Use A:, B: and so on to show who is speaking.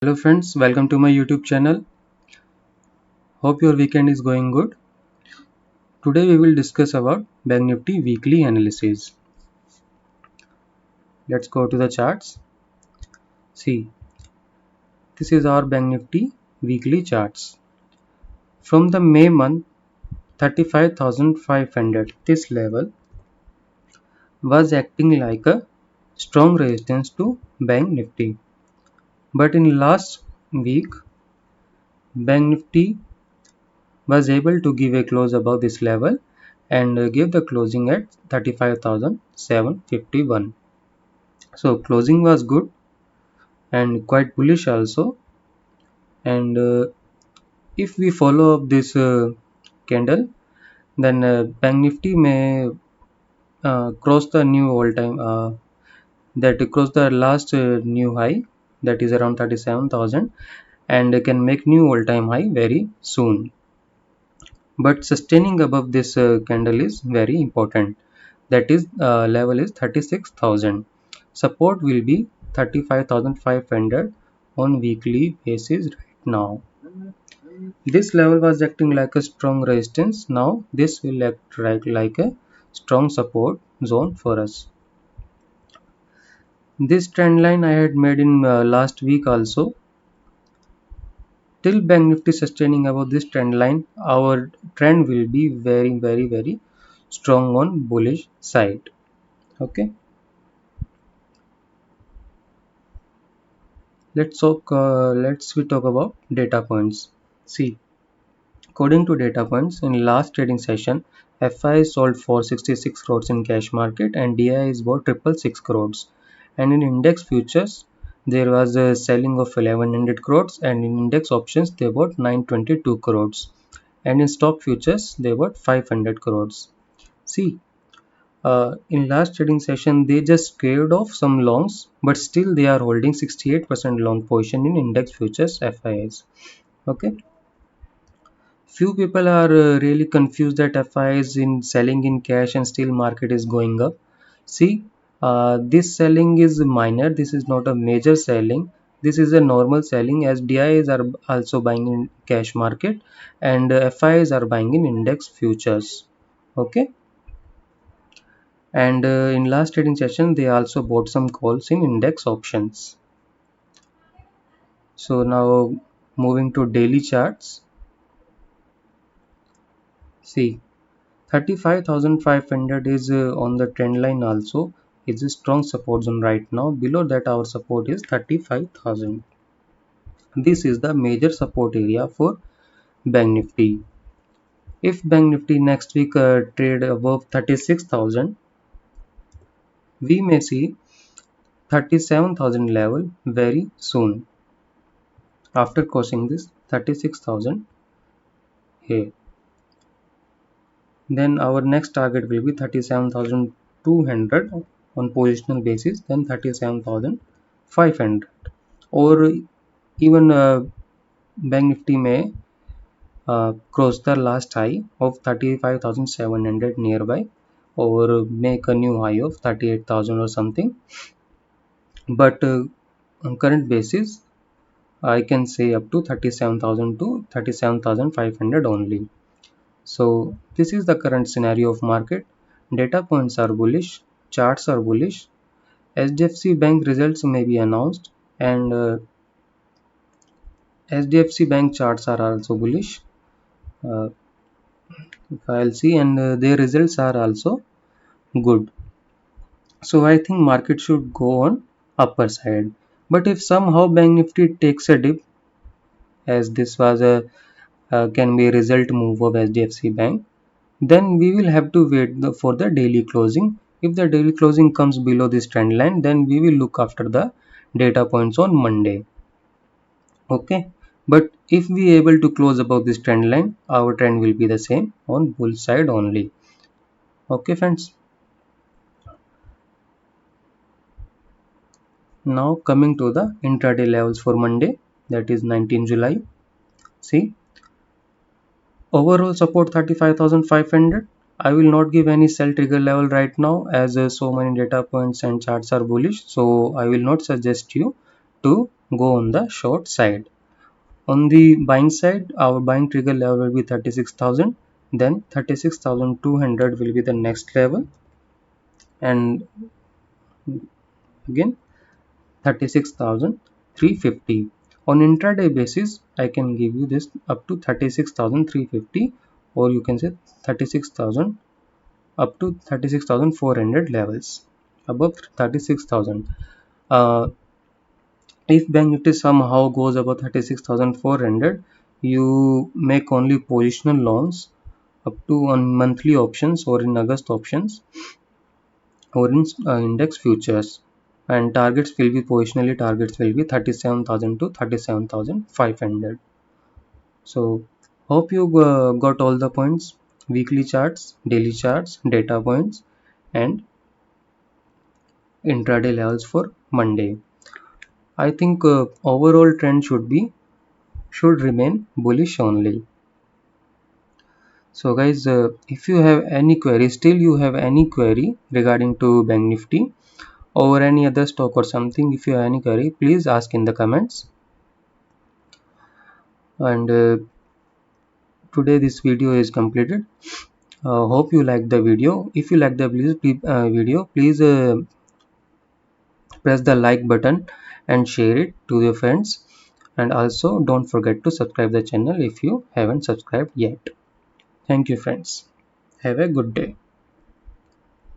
A: Hello friends, welcome to my YouTube channel. Hope your weekend is going good. Today we will discuss about Bank Nifty weekly analysis. Let's go to the charts. See, this is our Bank Nifty weekly charts. From the May month, 35,500, this level was acting like a strong resistance to Bank Nifty. But in last week, Bank Nifty was able to give a close above this level and give the closing at 35,751. So closing was good and quite bullish also. And if we follow up this candle, then Bank Nifty may cross the new all-time that cross the last new high, that is around 37,000, and can make new all-time high very soon. But sustaining above this candle is very important. That is level is 36,000. Support will be 35,500 on weekly basis right now. This level was acting like a strong resistance. Now this will act like a strong support zone for us. This trend line I had made in last week also. Till Bank Nifty sustaining above this trend line, our trend will be very strong on bullish side. Okay, let's we talk about data points. See, according to data points, in last trading session, FI sold 466 crores in cash market and DI is bought 666 crores. And in index futures, there was a selling of 1100 crores, and in index options, they bought 922 crores. And in stock futures, they bought 500 crores. See, in last trading session, they just scared off some longs, but still they are holding 68% long position in index futures FIs. Okay. Few people are really confused that FI is in selling in cash and still market is going up. See, this selling is minor. This is not a major selling. This is a normal selling as DIs are also buying in cash market and FIs are buying in index futures. Okay. And in last trading session, they also bought some calls in index options. So now moving to daily charts. See, 35,500 is on the trend line also. It's a strong support zone right now. Below that our support is 35,000. This is the major support area for Bank Nifty. If Bank Nifty next week trade above 36,000, we may see 37,000 level very soon. After crossing this 36,000 here, then our next target will be 37,200 on positional basis, then 37,500, or even Bank Nifty may cross the last high of 35,700 nearby, or make a new high of 38,000 or something. But on current basis, I can say up to 37,000 to 37,500 only. So this is the current scenario of market. Data points are bullish, charts are bullish. HDFC Bank results may be announced, and HDFC Bank charts are also bullish. Uh, if I'll see, and their results are also good. So I think market should go on upper side. But if somehow Bank Nifty takes a dip, as this was a can be a result move of HDFC Bank, then we will have to wait for the daily closing. If the daily closing comes below this trend line, then we will look after the data points on Monday. Okay, but if we able to close above this trend line, our trend will be the same on bull side only. Okay friends, now coming to the intraday levels for Monday, that is 19 July. See, overall support 35,500. I will not give any sell trigger level right now as so many data points and charts are bullish, so I will not suggest you to go on the short side. On the buying side, our buying trigger level will be 36,000, then 36,200 will be the next level, and again 36,350. On intraday basis, I can give you this up to 36,350, or you can say 36,000 up to 36,400 levels. Above 36,000, if Bank Nifty somehow goes above 36,400, you make only positional loans up to on monthly options or in August options or in index futures, and targets will be 37,000 to 37,500. So hope you got all the points: weekly charts, daily charts, data points, and intraday levels for Monday. I think overall trend should remain bullish only. So guys, if you have any query, still you have any query regarding to Bank Nifty or any other stock or something, if you have any query, please ask in the comments. And today this video is completed. Hope you like the video. If you like the video, please press the like button and share it to your friends. And also don't forget to subscribe the channel if you haven't subscribed yet. Thank you friends. Have a good day.